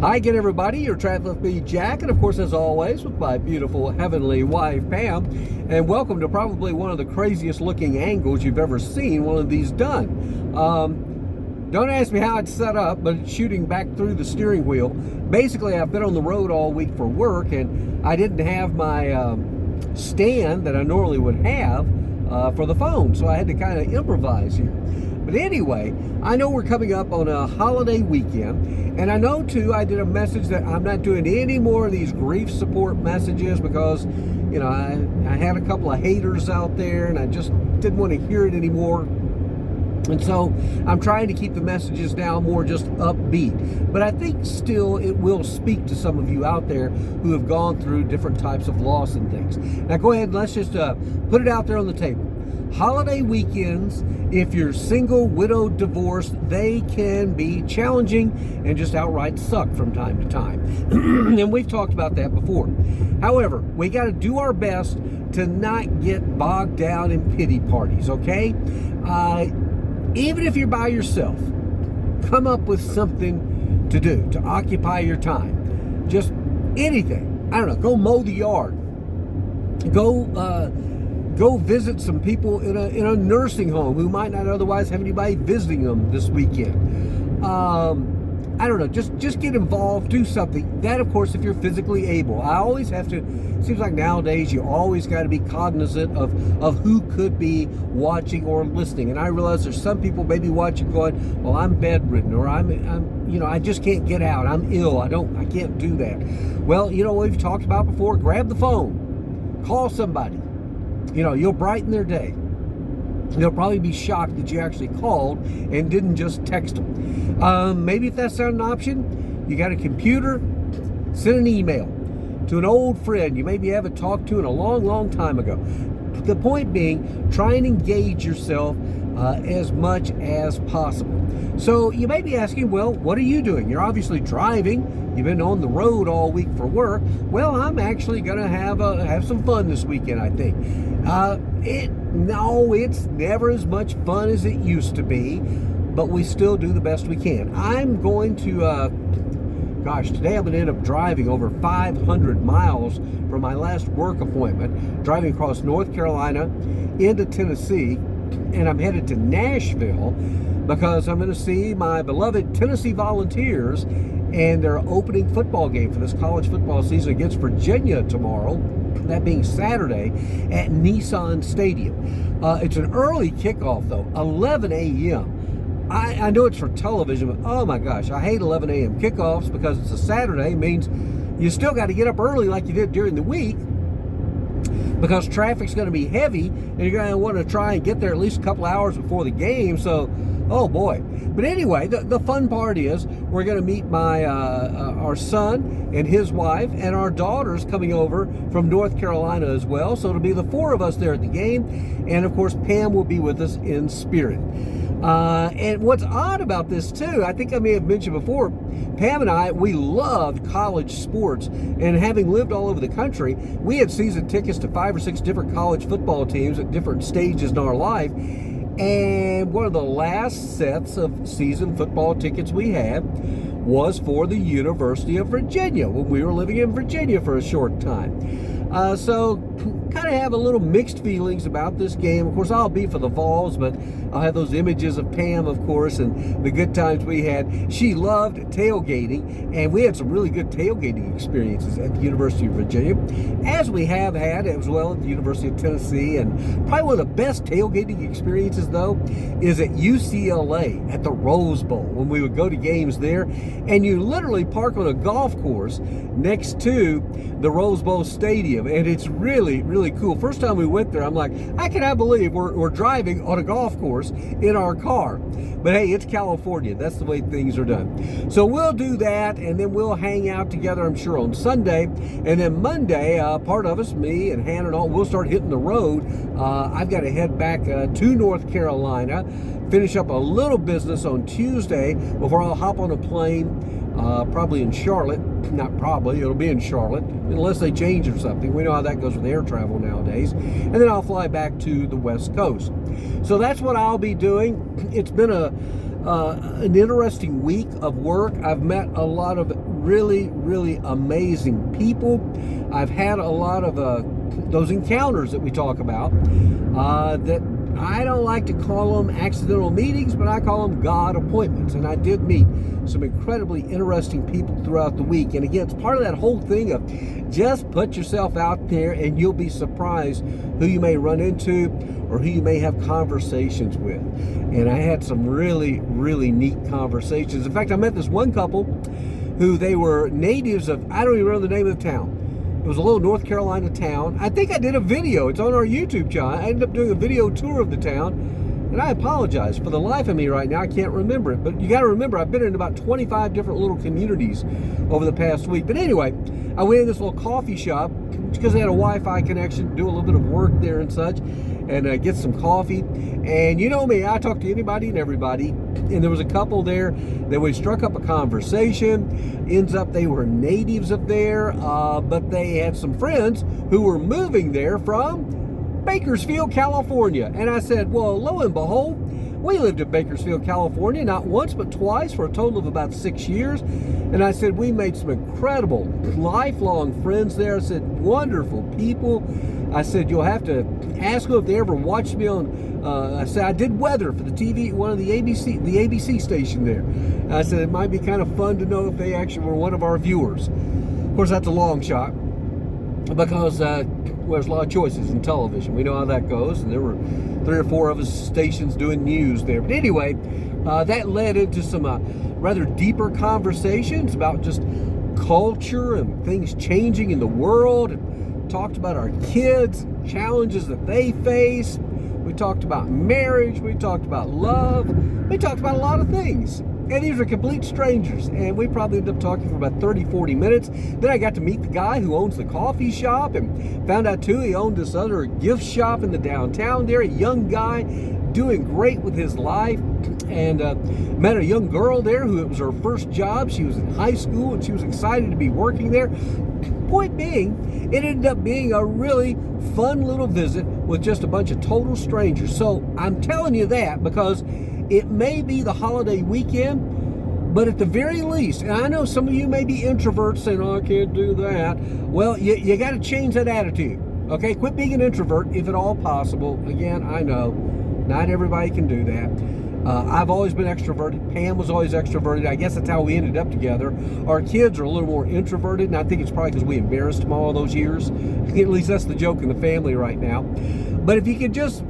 Hi again, everybody. You're traveling with me, Jack, and of course, as always, with my beautiful heavenly wife, Pam. And welcome to probably one of the craziest looking angles you've ever seen one of these done. Don't ask me how it's set up, but it's shooting back through the steering wheel. Basically, I've been on the road all week for work, and I didn't have my stand that I normally would have for the phone, so I had to kind of improvise here. But anyway, I know we're coming up on a holiday weekend, and I know too, I did a message that I'm not doing any more of these grief support messages because, you know, I had a couple of haters out there and I just didn't want to hear it anymore. And so I'm trying to keep the messages now more just upbeat. But I think still it will speak to some of you out there who have gone through different types of loss and things. Now go ahead and let's just put it out there on the table. Holiday weekends, if you're single, widowed, divorced, they can be challenging and just outright suck from time to time. And we've talked about that before. However, we got to do our best to not get bogged down in pity parties, okay? Even if you're by yourself, come up with something to do, to occupy your time. Just anything. I don't know, go mow the yard. Go visit some people in a nursing home who might not otherwise have anybody visiting them this weekend. I don't know, just get involved, do something. That, of course, if you're physically able. I always have to, seems like nowadays you always got to be cognizant of who could be watching or listening. And I realize there's some people maybe watching going, well, I'm bedridden, or I'm you know, I just can't get out. I'm ill. I can't do that. Well, you know what we've talked about before? Grab the phone. Call somebody. You know, you'll brighten their day. They'll probably be shocked that you actually called and didn't just text them. Maybe if that's not an option, you got a computer, send an email to an old friend you maybe haven't talked to in a long, long time ago. The point being, try and engage yourself as much as possible. So you may be asking, well, what are you doing? You're obviously driving. You've been on the road all week for work. Well, I'm actually going to have some fun this weekend, I think. It's never as much fun as it used to be, but we still do the best we can. I'm going to, today I'm going to end up driving over 500 miles from my last work appointment, driving across North Carolina into Tennessee, and I'm headed to Nashville because I'm going to see my beloved Tennessee Volunteers and their opening football game for this college football season against Virginia tomorrow, that being Saturday, at Nissan Stadium. It's an early kickoff, though, 11 a.m. I know it's for television, but oh my gosh, I hate 11 a.m. kickoffs because it's a Saturday. It means you still got to get up early like you did during the week because traffic's going to be heavy, and you're going to want to try and get there at least a couple hours before the game. So, oh boy. But anyway, the fun part is we're going to meet our son and his wife, and our daughter's coming over from North Carolina as well. So it'll be the four of us there at the game. And of course, Pam will be with us in spirit. And what's odd about this too, I think I may have mentioned before, Pam and I, we loved college sports, and having lived all over the country, we had season tickets to 5 or 6 different college football teams at different stages in our life. And one of the last sets of season football tickets we had was for the University of Virginia when we were living in Virginia for a short time. So kind of have a little mixed feelings about this game. Of course, I'll be for the Vols, but I'll have those images of Pam, of course, and the good times we had. She loved tailgating, and we had some really good tailgating experiences at the University of Virginia, as we have had as well at the University of Tennessee. And probably one of the best tailgating experiences, though, is at UCLA at the Rose Bowl when we would go to games there. And you literally park on a golf course next to the Rose Bowl Stadium, and it's really, really cool. First time we went there, I'm like, I cannot believe we're driving on a golf course in our car. But hey, it's California. That's the way things are done. So we'll do that, and then we'll hang out together, I'm sure, on Sunday. And then Monday, part of us, me and Hannah and all, we'll start hitting the road. I've got to head back to North Carolina, finish up a little business on Tuesday before I'll hop on a plane, probably in Charlotte. Not probably, it'll be in Charlotte, unless they change or something. We know how that goes with air travel nowadays. And then I'll fly back to the West Coast. So that's what I'll be doing. It's been a an interesting week of work. I've met a lot of really, really amazing people. I've had a lot of those encounters that we talk about that I don't like to call them accidental meetings, but I call them God appointments. And I did meet some incredibly interesting people throughout the week. And again, it's part of that whole thing of just put yourself out there and you'll be surprised who you may run into or who you may have conversations with. And I had some really, really neat conversations. In fact, I met this one couple who they were natives of, I don't even remember the name of the town. It was a little North Carolina town. I think I did a video. It's on our YouTube channel. I ended up doing a video tour of the town. And I apologize. For the life of me right now, I can't remember it. But you got to remember, I've been in about 25 different little communities over the past week. But anyway, I went in this little coffee shop because they had a Wi-Fi connection, do a little bit of work there and such, and get some coffee. And you know me, I talk to anybody and everybody. And there was a couple there that we struck up a conversation. Ends up they were natives of there, but they had some friends who were moving there from Bakersfield, California. And I said, well, lo and behold, we lived in Bakersfield, California, not once, but twice for a total of about 6 years. And I said, we made some incredible lifelong friends there. I said, wonderful people. I said, you'll have to ask them if they ever watched me on, I said, I did weather for the TV, one of the ABC station there. And I said, it might be kind of fun to know if they actually were one of our viewers. Of course, that's a long shot because there's a lot of choices in television. We know how that goes, and there were 3 or 4 of us stations doing news there. But anyway, that led into some rather deeper conversations about just culture and things changing in the world, and talked about our kids and challenges that they face. We talked about marriage. We talked about love. We talked about a lot of things. And these are complete strangers. And we probably ended up talking for about 30, 40 minutes. Then I got to meet the guy who owns the coffee shop, and found out too he owned this other gift shop in the downtown there. A young guy doing great with his life. And met a young girl there who it was her first job. She was in high school and she was excited to be working there. Point being, it ended up being a really fun little visit with just a bunch of total strangers. So I'm telling you that because it may be the holiday weekend, but at the very least, and I know some of you may be introverts saying, oh, I can't do that. Well, you got to change that attitude. Okay, quit being an introvert if at all possible. Again, I know not everybody can do that. I've always been extroverted. Pam was always extroverted. I guess that's how we ended up together. Our kids are a little more introverted, and I think it's probably because we embarrassed them all those years. At least that's the joke in the family right now. But if you could just,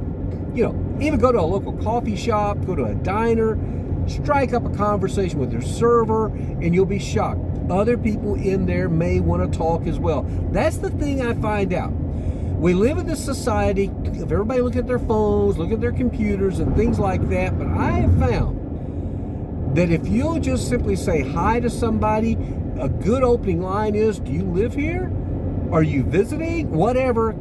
even go to a local coffee shop, go to a diner, strike up a conversation with their server, and you'll be shocked. Other people in there may want to talk as well. That's the thing I find out. We live in this society of everybody looking at their phones, looking at their computers and things like that. But I have found that if you'll just simply say hi to somebody, a good opening line is, do you live here? Are you visiting? Whatever.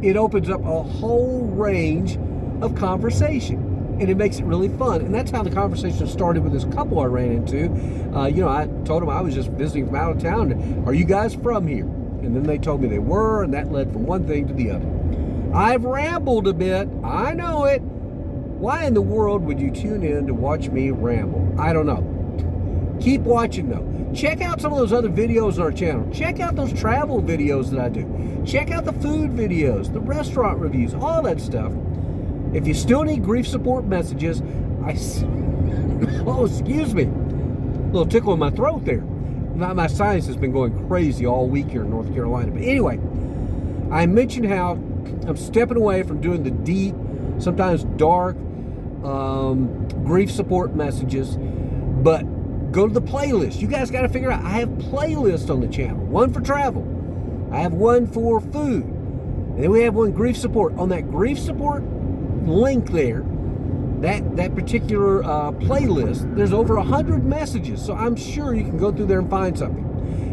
It opens up a whole range of conversation. And it makes it really fun. And that's how the conversation started with this couple I ran into. I told them I was just visiting from out of town. Are you guys from here? And then they told me they were, and that led from one thing to the other. I've rambled a bit. I know it. Why in the world would you tune in to watch me ramble? I don't know. Keep watching, though. Check out some of those other videos on our channel. Check out those travel videos that I do. Check out the food videos, the restaurant reviews, all that stuff. If you still need grief support messages, oh, excuse me. A little tickle in my throat there. My sinus has been going crazy all week here in North Carolina. But anyway, I mentioned how I'm stepping away from doing the deep, sometimes dark grief support messages. But go to the playlist. You guys got to figure out, I have playlists on the channel. One for travel. I have one for food. And then we have one grief support. On that grief support link there, that particular playlist, there's over 100 messages, so I'm sure you can go through there and find something.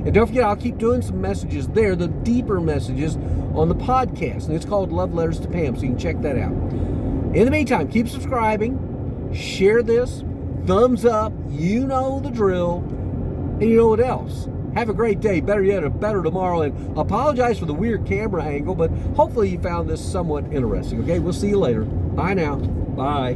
And don't forget, I'll keep doing some messages there, the deeper messages on the podcast, and it's called Love Letters to Pam, so you can check that out. In the meantime, keep subscribing, share this, thumbs up, you know the drill, and you know what else. Have a great day, better yet, a better tomorrow, and apologize for the weird camera angle, but hopefully you found this somewhat interesting, okay? We'll see you later. Bye now. Bye.